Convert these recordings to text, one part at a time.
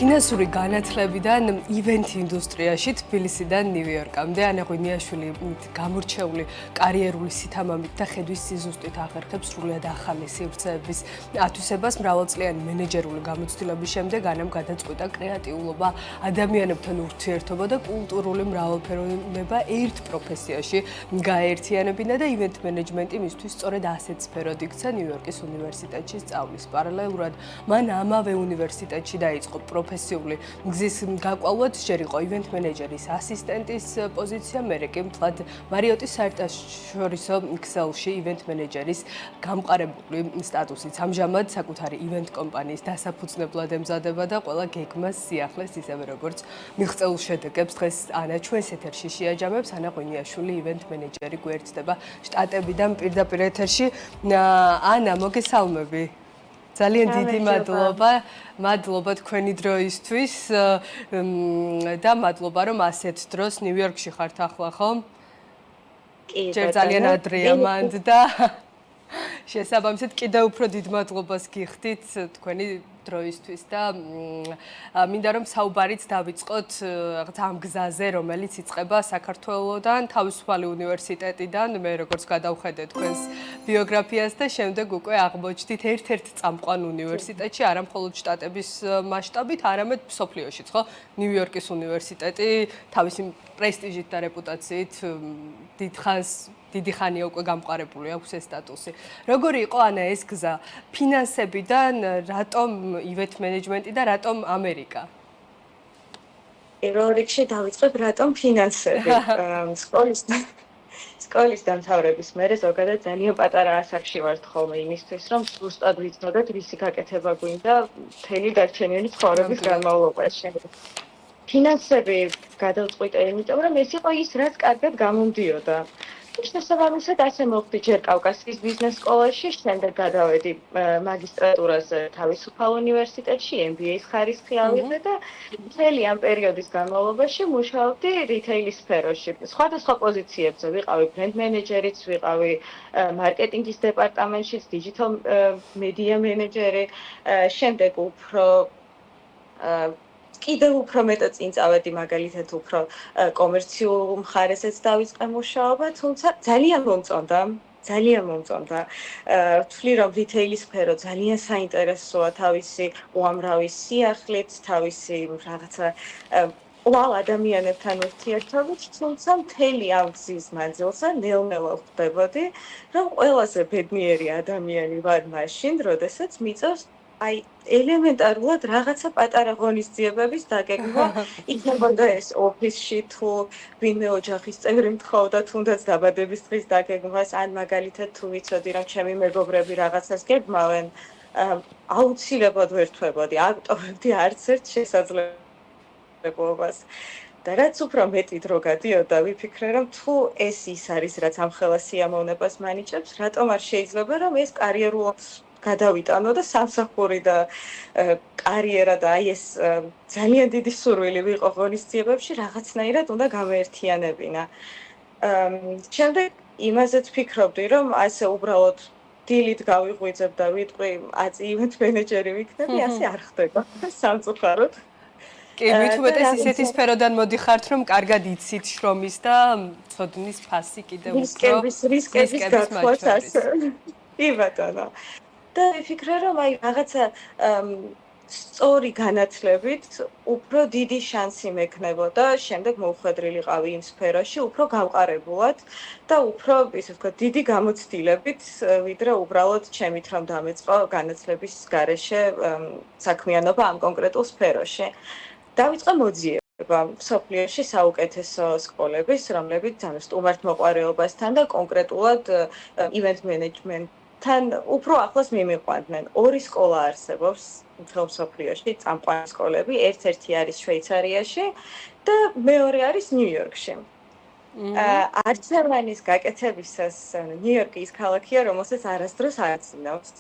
ფინანსური განათლებიდან ივენთ ინდუსტრიაში თბილისიდან ნიუ-იორკამდე ანა ღვინიაშვილი გამორჩეული კარიერული სითამამით და ხედვის სიზუსტით ახერხებს სრულად ახალი სივრცეების ათვისებას მრავალწლიანი მენეჯერული გამოცდილების შემდეგ ანამ გადაწყვიტა კრეატიულობა, ადამიანებთან ურთიერთობა და კულტურული მრავალფეროვნება ერთ პროფესიაში გაერთიანებინა და ივენთ მენეჯმენტი მისთვის სწორედ ასეთ სფეროდ იქცა ნიუ-იორკის უნივერსიტეტში სწავლის პარალელურად მან ამავე უნივერსიტეტში დაიწყო პროფესიული მგზის გაკვალვაც ჯერ იყო ივენთ მენეჯერის ასისტენტის პოზიცია, მერე კი მთლად მარიოტის საერთაშორისო ქსელში ივენთ მენეჯერის გამყარებული სტატუსით. ამჟამად საკუთარი ივენთ კომპანიის დასაფუძნებლად ემზადება და ყველა გეგმას სიახლეს ისევე როგორც მიღწეულ შედეგებს დღეს ანა ჩვენს ეთერში შეაჯამებს. ანა ღვინიაშვილი ივენთ მენეჯერი გვერდდება შტატებიდან პირდაპირ ეთერში. ანა, მოგესალმები. ძალიან დიდი მადლობა თქვენი დროისთვის და მადლობა რომ ასეთ დროს ნიუ-იორკში ხართ ახლა, ხო? ჯერ ძალიან ადრეა მანდ და შესაბამისად კიდევ უფრო დიდ მადლობას გიხდით თქვენი დროისთვის და მინდა რომ საუბარიც დავიწყოთ რაღაც ამ გზაზე, რომელიც იწყება საქართველოსთან, თავისუფალი უნივერსიტეტიდან, მე როგორც გადავხედე თქვენს ბიოგრაფიას და შემდეგ უკვე აღმოჩნდით ერთ-ერთ წამყვან უნივერსიტეტში, არა მხოლოდ შტატების მასშტაბით, არამედ მსოფლიოშიც, ხო? ნიუ-იორკის უნივერსიტეტი თავისი პრესტიჟით და რეპუტაციით დიდი ხანია უკვე გამყარებული აქვს ეს სტატუსი. როგორი იყო ანა ეს გზა ფინანსებიდან, რატომ ივენთ მენეჯმენტი და რატომ ამერიკა? პირველ რიგში დავიწყებ რატომ ფინანსები. სკოლის დამთავრების მერე ზოგადად ძალიან პატარა ასაკში ვართ ხოლმე იმისთვის, რომ ზუსტად ვიცნოდეთ რისი გაკეთება გვინდა მთელი დარჩენილი ცხოვრების განმავლობაში. ფინანსები გადავწყვიტე, იმიტომ რომ ეს იყო ის, რაც კარგად გამომდიოდა. შესაბამისად ასე მოხდი ჯერ კავკასიის ბიზნეს სკოლაში, შემდეგ გადავედი მაგისტრატურაზე თავისუფალ უნივერსიტეტში, MBA-ის ხარისხი ავიღე და მთელი ამ პერიოდის განმავლობაში მუშაობდი რიტეილის სფეროში. სხვადასხვა პოზიციებზე ვიყავი ბრენდ მენეჯერიც, ვიყავი მარკეტინგის დეპარტამენტშიც, დიჯიტალ მედია მენეჯერი, შემდეგ უფრო კიდევ უფრო მეტად წინ წავედი მაგალითად უფრო კომერციულ მხარესაც დავიწყე მუშაობა, თუმცა ძალიან მომწონდა. ვთვლი რომ რიტეილის სფერო ძალიან საინტერესოა თავისი უამრავი სიახლით, თავისი რაღაცა ყველა ადამიანებთან ურთიერთობით, თუმცა მთელი ამ გზის მანძილზე ნელ-ნელა ვხვდებოდი, რომ ყველაზე ბედნიერი ადამიანი ვარ მაშინ, როდესაც მიწევს ელემენტარულად რაღაცა პატარა ღონისძიებების დაგეგმვა, იქნებოდა ეს ოფისში თუ ვინმე ოჯახის წევრი მთხოვდა თუნდაც დაბადების დღის დაგეგმვას, ან მაგალითად თუ ვიცოდი რომ ჩემი მეგობრები რაღაცას გეგმავენ, აუცილებლად ვერთვებოდი, აქტოვებდი არც ერთ შესაძლებლობას. და რაც უფრო მეტი დრო გადიოდა, ვიფიქრე რომ თუ ეს ის არის, რაც ამ ხელა სიამოვნებას მანიჭებს, რატომ არ შეიძლება რომ ეს კარიერულად გადავიტანო და სამსახური და კარიერა და აი ეს ძალიან დიდი სურვილი ვიყო ღონისძიებებში, რაღაცნაირად უნდა გამეერთიანებინა. შემდეგ იმაზეც ფიქრობდი, რომ ასე უბრალოდ დილით გავიღვიძებ და ვიტყვი ივენთ მენეჯერი ვიქნები, ასე არ ხდება სამწუხაროდ. კი, მით უმეტეს ისეთი სფეროდან მოდიხართ, რომ კარგად იცით შრომის და ცოდნის ფასი კიდევ უფრო რისკების გათვლას ასე. კი ბატონო. და ვიფიქრე რომ აი რაღაცა სწორი განათლებით უფრო დიდი შანსი მექნებოდა შემდეგ მოუხვედრილიყავი იმ სფეროში უფრო გამყარებულად და უფრო ისე ვთქვათ დიდი გამოცდილებით ვიდრე უბრალოდ ჩემით რომ დამეწყო განათლების გარეშე საქმიანობა ამ კონკრეტულ სფეროში. დავიწყე მოძიება მსოფლიოში საუკეთესო სკოლების, რომლებიც სტუმართმოყვარეობასთან და კონკრეტულად ივენთ მენეჯმენტ თან უფრო ახლოს მიმიყვანდნენ. ორი სკოლა არსებობს მთელ მსოფლიოში, წამყვანი სკოლები, ერთ-ერთი არის შვეიცარიაში და მეორე არის ნიუ-იორკში. არჩევანის გაკეთებისას ნიუ-იორკი ის ქალაქია, რომელსაც არასდროს არ წინავს.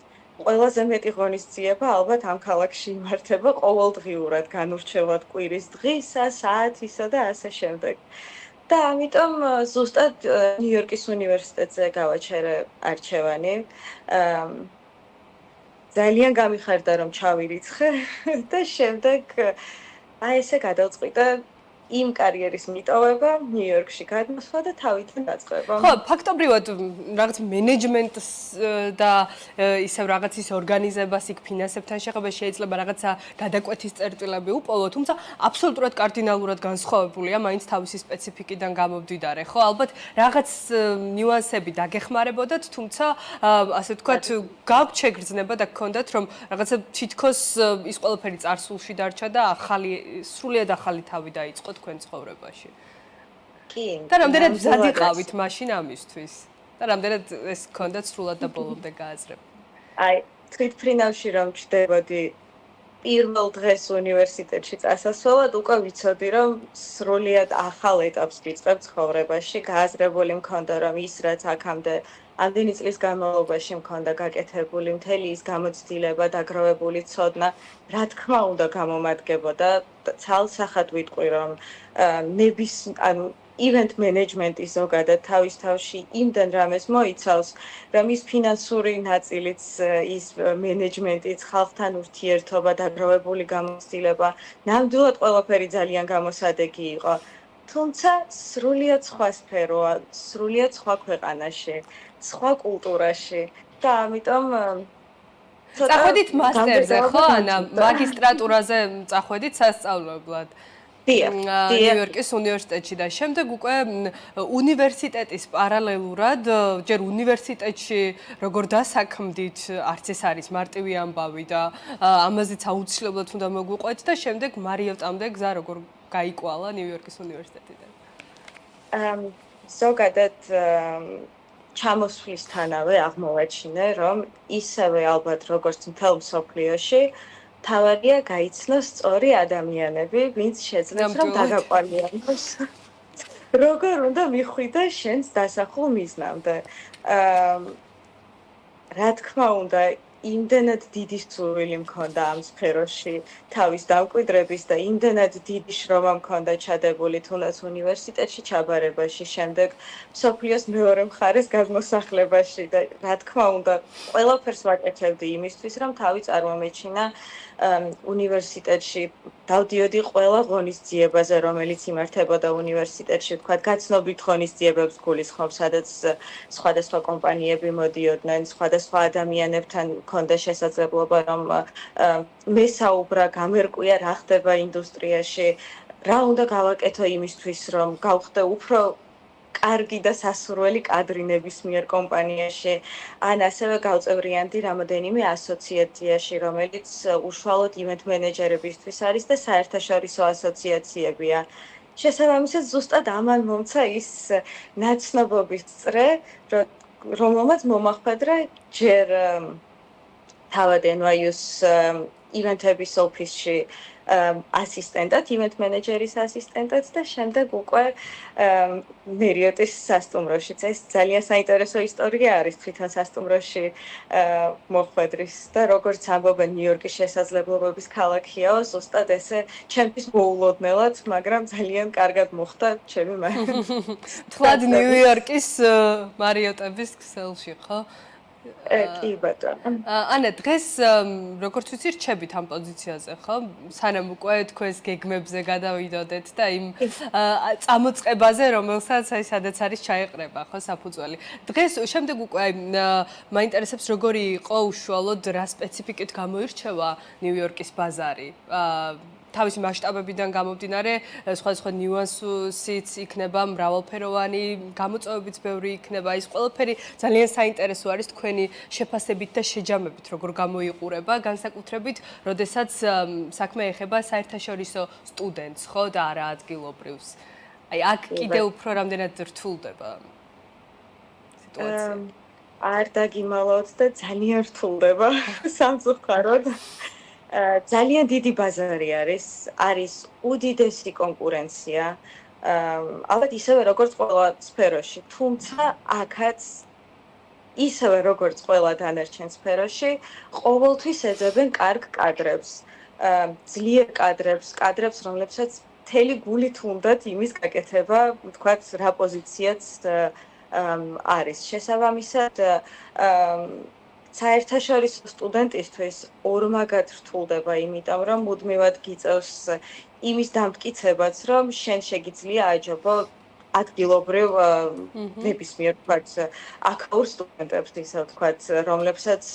ყველაზე მეტი ღონისძიება ალბათ ამ ქალაქში იმართება ყოველდღიურად, განურჩევლად კვირის დღისა, საათისა და ასე შემდეგ. და ამიტომ ზუსტად ნიუ-იორკის უნივერსიტეტზე გავაჩერე არჩევანი. ძალიან გამიხარდა რომ ჩავირიცხე და შემდეგ აი ესე გადავწყვიტე იმ კარიერის მიტოვება, ნიუ-იორკში გადმოსვლა და თავიდან დაწყება. ხო, ფაქტობრივად რაღაც მენეჯმენტს და ისევ რაღაც ის ორგანიზებას იქ ფინანსებთან შეხება შეიძლება რაღაცა გადაკვეთის წერტილები უპოვო, თუმცა აბსოლუტურად კარდინალურად განსხვავებულია მაინც თავისი სპეციფიკიდან გამომდიდარე, ხო? ალბათ რაღაც ნიუანსები დაგეხმარებოდათ, თუმცა ასე ვთქვათ, გაქვთ შეგრძნება და გქონდათ რომ რაღაცა თითქოს ის ყველაფერი წარსულში დარჩა და სრულიად ახალი თავი დაიწყო თქვენ ცხოვრებაში. კი. და რამდენად მზად იყავით მაშინ ამისთვის? და რამდენად ეს გქონდათ სრულად და ბოლომდე გააზრებული? აი, თვითფრინავში რომ ჩდებოდი პირველ დღეს უნივერსიტეტში წასასვლელად უკვე ვიცოდი რომ სრულიად ახალ ეტაპს ვიწყებ ცხოვრებაში. გააზრებული მქონდა რომ ის რაც აქამდე ამდენი წლის განმავლობაში მქონდა გაკეთებული მთელი ის გამოცდილება, დაგროვებული ცოდნა, რა თქმა უნდა გამომადგებოდა. ცალსახად ვიტყვი რომ ანუ event management-ი ზოგადად თავის თავში იმდენ რამეს მოიცავს, რომ ის ფინანსური ნაწილიც, ის მენეჯმენტიც, ხალხთან ურთიერთობა, დაგროვებული გამოცდილება, ნამდვილად ყველაფერი ძალიან გამოსადეგი იყო. თუმცა სრულიად სხვა სფეროა, სრულიად სხვა ქვეყანაში, სხვა კულტურაში და ამიტომ წახვედით მასტერზე, ხო? ანა, მაგისტრატურაზე წახვედით სასწავლებლად. ნიუ-იორკის უნივერსიტეტში და შემდეგ უკვე უნივერსიტეტის პარალელურად ჯერ უნივერსიტეტში როგორ დასაქმდით, არც ეს არის მარტივი ამბავი და ამაზეც აუცილებლად უნდა მოგვიყვეთ და შემდეგ მარიოტამდე გზა როგორ გაიკვალა ნიუ-იორკის უნივერსიტეტიდან. ზოგადად ჩამოსვლისთანავე აღმოვაჩინე, რომ ისევე ალბათ როგორც მთელ მსოფლიოში თავარია გაიცნოს სწორი ადამიანები, ვინც შეძლებს რომ დაგაყვალიანოს. როგორ უნდა მიხვიდე შენს დასახულ მიზნამდე. რა თქმა უნდა, იმდენად დიდი სურვილი მქონდა ამ სფეროში თავის დამკვიდრების და იმდენად დიდი შრომა მქონდა ჩადებული თუნდაც უნივერსიტეტში ჩაბარებაში, შემდეგ მსოფლიოს მეორე მხარეს გადმოსახლებაში და რა თქმა უნდა, ყველაფერს ვაკეთებდი იმისთვის, რომ თავი წარმომეჩინა უნივერსიტეტში დავდიოდი ყველა ღონისძიებაზე, რომელიც იმართებოდა უნივერსიტეტში, ვთქვათ, გაცნობით ღონისძიებებს გულისხმობ, სადაც სხვადასხვა კომპანიები მოდიოდნენ, სხვადასხვა ადამიანებთან მქონდა შესაძლებლობა, რომ მესაუბრა, გამერკვია რა ხდება ინდუსტრიაში, რა უნდა გავაკეთო იმისთვის, რომ გავხდე უფრო კარგი და სასურველი კადრი ნებისმიერ კომპანიაში, ან ასევე გავწევრიანდი რამოდენიმე ასოციაციაში, რომელიც უშუალოდ ივენთ მენეჯერებისთვის არის და საერთაშორისო ასოციაციებია. შესაბამისად, ზუსტად ამან მომცა ის ნაცნობობის წრე, რომელმაც მომახვედრა ჯერ თავად NYU-ს ივენთების ოფისში ასისტენტად, ივენთ მენეჯერის ასისტენტად და შემდეგ უკვე მერიოტის სასტუმროშიც. ეს ძალიან საინტერესო ისტორია არის თვითონ სასტუმროში მოხვედრის და როგორც ამბობენ ნიუ-იორკის შესაძლებლობების ქალაქიაო, ზუსტად ესე ჩემთვის მოულოდნელად, მაგრამ ძალიან კარგად მოხდა ჩემი თქვათ ნიუ-იორკის მარიოტების ქსელში, ხო? კი ბატონო. ანა, დღეს როგორც ვიცი, რჩებით ამ პოზიციაზე, ხო? სანამ უკვე თქვენს გეგმებზე გადავიდოდეთ და იმ წამოწყებაზე, რომელსაც აი სადაც არის ჩაეყრება, ხო, საფუძველი. დღეს შემდეგ უკვე მაინტერესებს როგორი იყო უშუალოდ რა სპეციფიკით გამოირჩევა ნიუ-იორკის ბაზარი. თავისი მასშტაბებიდან გამომდინარე, სხვადასხვა ნიუანსიც იქნება, მრავალფეროვანი გამოწვევებიც ბევრი იქნება. ის ყველაფერი ძალიან საინტერესო არის თქვენი შეფასებით და შეჯამებით, როგორ გამოიყურება, განსაკუთრებით, როდესაც საქმე ეხება საერთაშორისო სტუდენტს, ხო, და არა ადგილობრივს. აი, აქ კიდევ უფრო რამდენად რთულდება სიტუაცია. არ დაგიმალავთ და ძალიან რთულდება სამწუხაროდ. ძალიან დიდი ბაზარი არის უდიდესი კონკურენცია. ალბათ ისევე როგორც ყველა სფეროში, თუმცა აქაც ისევე როგორც ყველა დანარჩენ სფეროში, ყოველთვის ეძებენ კარგ კადრებს, ძლიერ კადრებს, რომლებსაც მთელი გულით უნდათ იმის გაკეთება, ვთქვათ, რა პოზიციაც არის. შესაბამისად, საერთაშორისო სტუდენტისთვის ორმაგად რთულდება, იმიტომ რომ მუდმივად გიწევს იმის დამტკიცებაც, რომ შენ შეგიძლია აჯობო ადგილობრივ ნებისმიერ ვთქვათ აქაურ სტუდენტებს, ისე ვთქვათ, რომლებსაც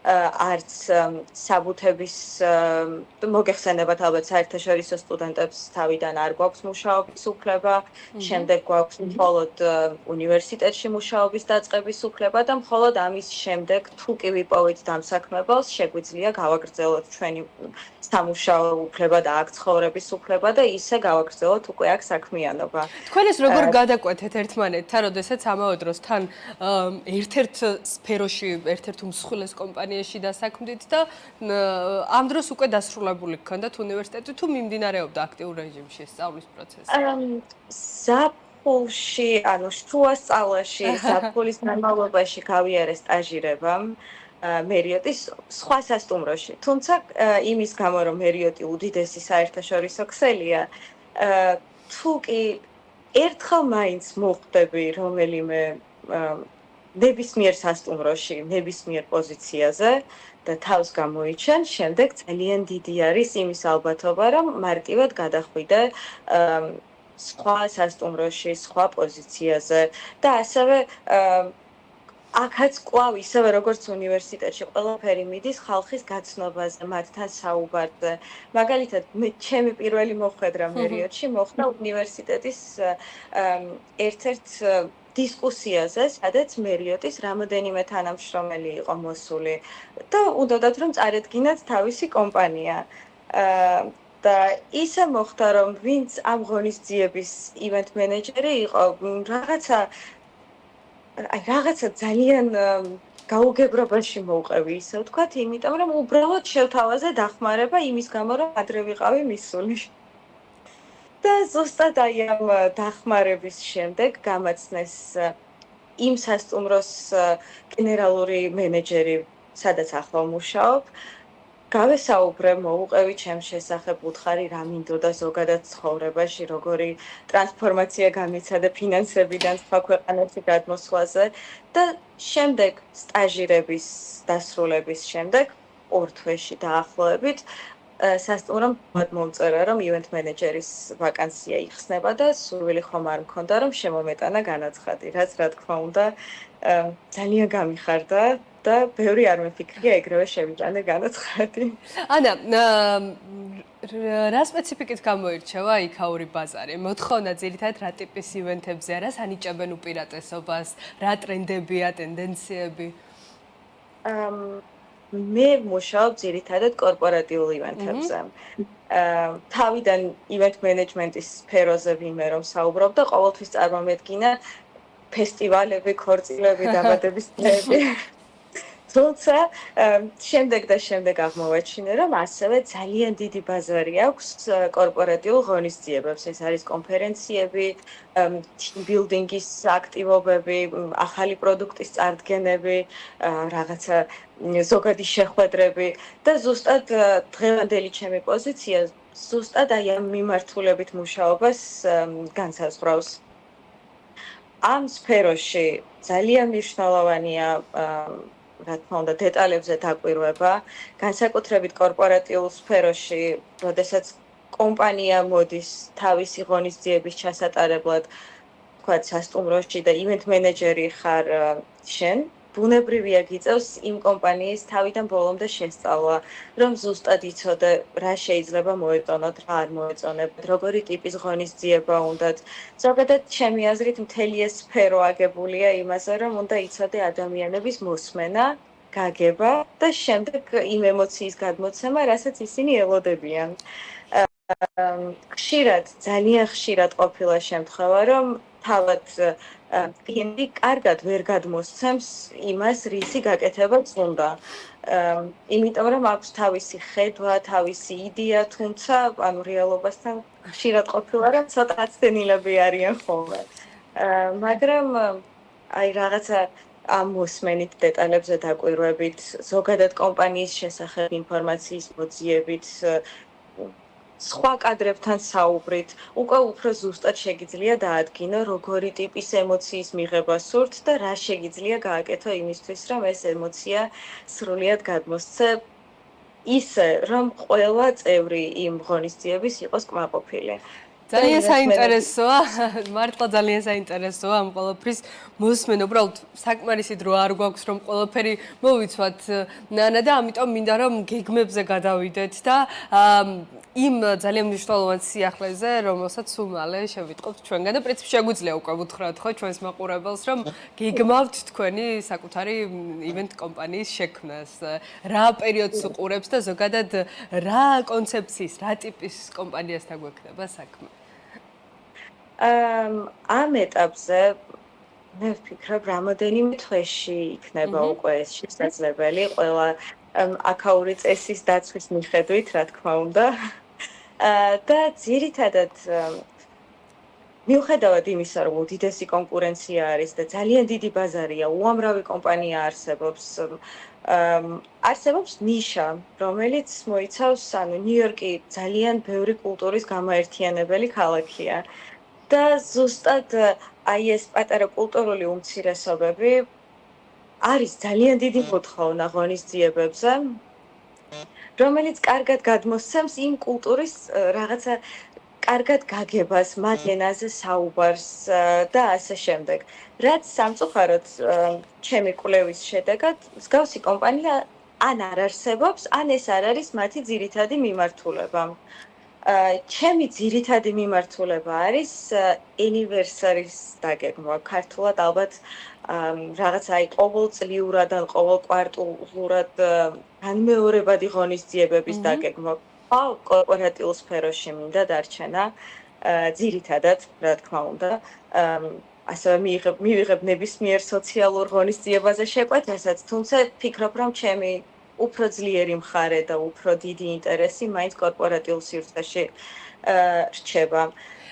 არც საბუთების მოგეხსენებათ ალბათ საერთაშორისო სტუდენტებს თავიდან არ გვაქვს მუშაობის უფლება, შემდეგ გვაქვს მხოლოდ უნივერსიტეტში მუშაობის დაწყების უფლება და მხოლოდ ამის შემდეგ თუ კი ვიპოვეთ დამსაქმებელს, შეგვიძლია გავაგრძელოთ ჩვენი სამუშაო უფლება და აქ ცხოვრების უფლება და ისე გავაგრძელოთ უკვე აქ საქმიანობა. თქვენ ეს როგორ გადაკვეთეთ ერთმანეთთან, როდესაც ამავე დროს თან ერთ-ერთ სფეროში, ერთ-ერთ უმსხვილეს კომპანიაში დასაქმდით და ამ დროს უკვე დასრულებული გქონდათ უნივერსიტეტი თუ მიმდინარეობდა აქტიურ რეჟიმში სწავლის პროცესი? ზაფხულში, ანუ შუა სწავლაში, ზაფხულის განმავლობაში გავიარე სტაჟირება მერიოტის სხვა სასტუმროში. თუმცა იმის გამო, რომ მერიოტი უდიდესი საერთაშორისო ქსელია, თუ კი ერთხელ მაინც მოხვდები რომელიმე ნებისმიერ სასტუმროში, ნებისმიერ პოზიციაზე და თავს გამოიჩენ, შემდეგ ძალიან დიდი არის იმის ალბათობა, რომ მარტივად გადახვიდე სხვა სასტუმროში, სხვა პოზიციაზე და ასევე აქაც კვლავ ისევე როგორც უნივერსიტეტში ყველაფერი მიდის ხალხის გაცნობაზე, მათთან საუბარზე. მაგალითად, ჩემი პირველი მოხვედრა მერიოტში მოხდა უნივერსიტეტის ერთ-ერთ დისკუსიაზე, სადაც მერიოტის რამოდენიმე თანამშრომელი იყო მოსული და უნდათ რომ წარედგინათ თავისი კომპანია. და ისე მოხდა, რომ ვინც ამ ღონისძიების ივენთ მენეჯერი იყო, რაღაცა ძალიან გაუგებრობაში მოვყევი, ისე ვთქვათ, იმიტომ რომ უბრალოდ შევთავაზე დახმარება იმის გამო, რომ ადრე ვიყავი მისული. და ზუსტად აი ამ დახმარების შემდეგ გამაცნეს იმ სასტუმროს გენერალური მენეჯერი, სადაც ახლა ვმუშაობ. გავესაუბრე, მოუყევი ჩემს შესახებ, უთხარი რა მინდოდა ზოგადად ცხოვრებაში, როგორი ტრანსფორმაცია გამიცადა ფინანსებიდან სხვა ქვეყანებში გადმოსვლაზე და შემდეგ სტაჟირების დასრულების შემდეგ 2 თვეში დაახლოებით სასტუმრომ მომწერა, რომ ივენთ მენეჯერის ვაკანსია იხსნება და სურვილი ხომ არ მქონდა, რომ შემომეტანა განაცხადი, რაც რა თქმა უნდა ძალიან გამიხარდა და ბევრი არ მიფიქრია ეგრევე შევიტანე განაცხადი. ანა, რა სპეციფიკით გამოირჩევა იქაური ბაზარი? მოთხოვნა ძირითადად რა ტიპის ივენთებზეა, რას ანიჭებენ უპირატესობას, რა ტრენდებია, ტენდენციები? მე მუშაობ ძირითადად კორპორატიულ ივენთებზე. თავიდან ივენთ მენეჯმენტის სფეროზე ვინმე რომ საუბრობ და ყოველთვის წარმომედგინა ფესტივალები, ქორწილები, დაბადების დღეები. თუმცა შემდეგ აღმოვაჩინე, რომ ასევე ძალიან დიდი ბაზარი აქვს კორპორატიულ ღონისძიებებს. ეს არის კონფერენციები, team building-ის აქტივობები, ახალი პროდუქტის წარდგენები, რაღაცა ზოგადი შეხვედრები და ზუსტად დღევანდელი ჩემი პოზიცია ზუსტად აი ამ მიმართულებით მუშაობას განსაზღვრავს. ამ სფეროში ძალიან მნიშვნელოვანია რა თქმა უნდა დეტალებზე დაკვირვება, განსაკუთრებით კორპორატიულ სფეროში, როდესაც კომპანია მოდის თავისი ღონისძიების ჩასატარებლად, თქვათ, სასტუმროში და ივენთ მენეჯერი ხარ შენ, ბუნებრივია გიწევს იმ კომპანიის თავიდან ბოლომდე შესწავლა, რომ ზუსტად იცოდე რა შეიძლება მოეწონოთ, რა არ მოეწონებათ, როგორი ტიპის ღონისძიება უნდათ. ზოგადად ჩემი აზრით მთელი ეს სფერო აგებულია იმაზე, რომ უნდა იცოდე ადამიანების მოსმენა, გაგება და შემდეგ იმ ემოციის გადმოცემა, რასაც ისინი ელოდებიან. ძალიან ხშირად ყოფილა შემთხვევა, რომ თავად კლიენტი კარგად ვერ გადმოსცემს იმას, რისი გაკეთებაც უნდა. იმიტომ რომ აქვს თავისი ხედვა, თავისი იდეა, თუმცა ანუ რეალობასთან ხშირად ყოფილა, რომ ცოტა აცდენილები არიან ხოლმე. მაგრამ აი რაღაცა ამ მოსმენით, დეტალებზე დაკვირვებით, ზოგადად კომპანიის შესახებ ინფორმაციის მოძიებით სხვა კადრებთან საუბრით, უკვე უფრო ზუსტად შეგიძლია დაადგინო, როგორი ტიპის ემოციის მიღება სურთ და რა შეგიძლია გააკეთო იმისთვის, რომ ეს ემოცია სრულიად გადმოსცე ისე, რომ ყველა წევრი იმ ღონისძიების იყოს კმაყოფილი. ძალიან საინტერესოა, მართლა ძალიან საინტერესოა ამ ყველაფრის მოსმენ, უბრალოდ საკმარისი დრო არ გვაქვს, რომ ყველაფერი მოვიცვათ ნანა და ამიტომ მინდა რომ გეგმებზე გადავიდეთ და იმ ძალიან მნიშვნელოვან სიახლეზე, რომელსაც სულ მალე შევიტყობთ ჩვენგან და პრინციპში შეგვიძლია უკვე უთხრათ ხო ჩვენს მაყურებელს, რომ გეგმავთ თქვენი საკუთარი ივენთ კომპანიის შექმნას. რა პერიოდს უყურებს და ზოგადად რა კონცეფციის, რა ტიპის კომპანიასთან გვექნება საქმე? ამ ეტაპზე მე ვფიქრობ, რამოდენიმე თვეში იქნება უკვე ეს შესაძლებელი, ყველა აქაური წესის დაცვის მიხედვით, რა თქმა უნდა. და ძირითადად მიუხედავად იმისა, რომ უდიდესი კონკურენცია არის და ძალიან დიდი ბაზარია, უამრავი კომპანია არსებობს, არსებობს ნიშა, რომელიც მოიცავს, ანუ ნიუ-იორკი ძალიან ბევრი კულტურის გამაერთიანებელი ქალაქია. და ზუსტად აი ეს პატარა კულტურული უმცირესობები არის ძალიან დიდი მოთხოვნა ღონისძიებებზე, რომელიც კარგად გადმოსცემს იმ კულტურის რაღაცა კარგად გაგებას, მათ ენაზე საუბარს და ასე შემდეგ. რაც სამწუხაროდ ჩემი კვლევის შედეგად მსგავსი კომპანია ან არ არსებობს, ან ეს არ არის მათი ძირითადი მიმართულება. ჩემი ძირითადი მიმართულება არის anniversary-ს დაგეგმვა. ქართულად ალბათ რაღაც აი ყოველწლიურად ან ყოველკვარტალურად განმეორებადი ღონისძიებების დაგეგმვა. კორპორატიულ სფეროში მინდა დარჩენა ძირითადად, რა თქმა უნდა. ასევე მივიღებ ნებისმიერ სოციალურ ღონისძიებაზე შეკვეთასაც, თუმცა ვფიქრობ, რომ ჩემი უფრო ძლიერი მხარე და უფრო დიდი ინტერესი მაინც კორპორატიულ სივრცეში რჩება.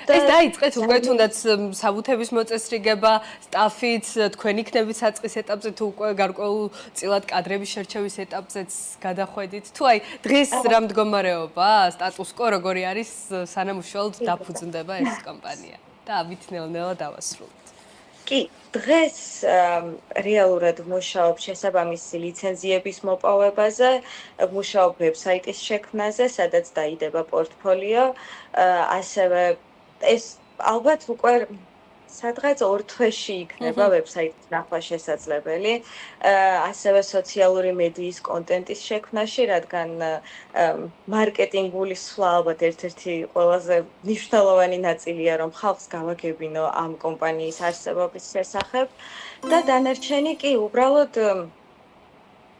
ეს დაიწყეთ უკვე თუნდაც საბუთების მოწესრიგება, სტაფით, თქვენი იქნებით საწყის ეტაპზე თუ უკვე გარკვეულწილად კადრების შერჩევის ეტაპზეც გადახვედით. თუ აი დღეს რა მდგომარეობა, სტატუს კო როგორი არის, სანამ უშუალოდ დაფუძნდება ეს კომპანია და ამით ნელ-ნელა დავასრულოთ. კი, დღეს რეალურად მუშაობ შესაბამისი ლიცენზიების მოპოვებაზე, მუშაობ ვებსაიტის შექმნაზე, სადაც დაიდება პორტფოლიო, ასევე ეს ალბათ უკვე სადღაც 2 თვეში იქნება ვებსაიტის ნახვა შესაძლებელი, ასევე სოციალური მედიის კონტენტის შექმნაში, რადგან მარკეტინგული სვლა ალბათ ერთ-ერთი ყველაზე მნიშვნელოვანი ნაწილია, რომ ხალხს გავაგებინო ამ კომპანიის არსებობის შესახებ და დანარჩენი კი უბრალოდ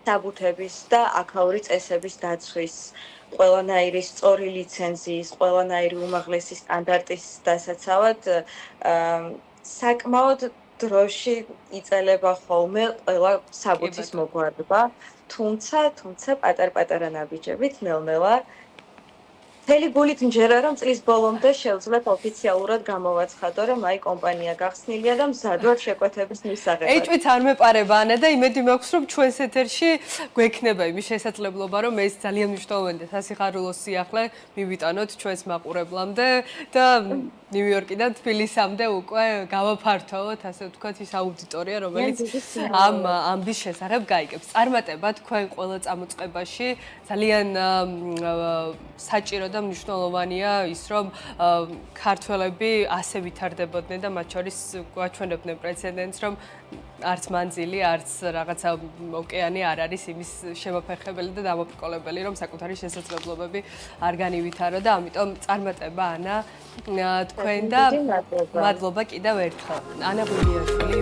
საბუთების და აქაური წესების დაცვის ყველანაირი სწორი ლიცენზიის, ყველანაირი უმაღლესი სტანდარტის დასაცავად საკმაოდ დროში იწელება ხოლმე ყველა საბუთის მოგვარება, თუმცა პატარ-პატარა ნაბიჯებით ნელ-ნელა მთელი გულით მჯერა, რომ წლის ბოლომდე შევძლებ ოფიციალურად გამოვაცხადო, რომ აი კომპანია გახსნილია და მზად ვარ შეკვეთების მისაღებად. ეჭვით არ მეპარება ანა და იმედი მაქვს, რომ ჩვენს ეთერში გვექნება იმის შესაძლებლობა, რომ ეს ძალიან მნიშვნელოვანი და სასიხარულო სიახლე მივიტანოთ ჩვენს მაყურებლამდე და ნიუ-იორკიდან თბილისამდე უკვე გავაფართოვოთ, ასე ვთქვათ, ის აუდიტორია, რომელიც ამ ამბის შესახებ გაიგებს. წარმატება თქვენ ყველა წამოწყებაში ძალიან საჭირო და მნიშვნელოვანია ის, რომ ქართველები ასე ვითარდებოდნენ და მათ შორის გვაჩვენებდნენ პრეცედენტს, რომ არც მანძილი, არც რაღაცა ოკეანე არ არის იმის შემოფერხებელი და დამოპყრობელი, რომ საკუთარი შესაძლებლობები არ განივითარო და ამიტომ წარმატება ანა თქვენ და მადლობა კიდევ ერთხელ. ანა გუნიაშვილი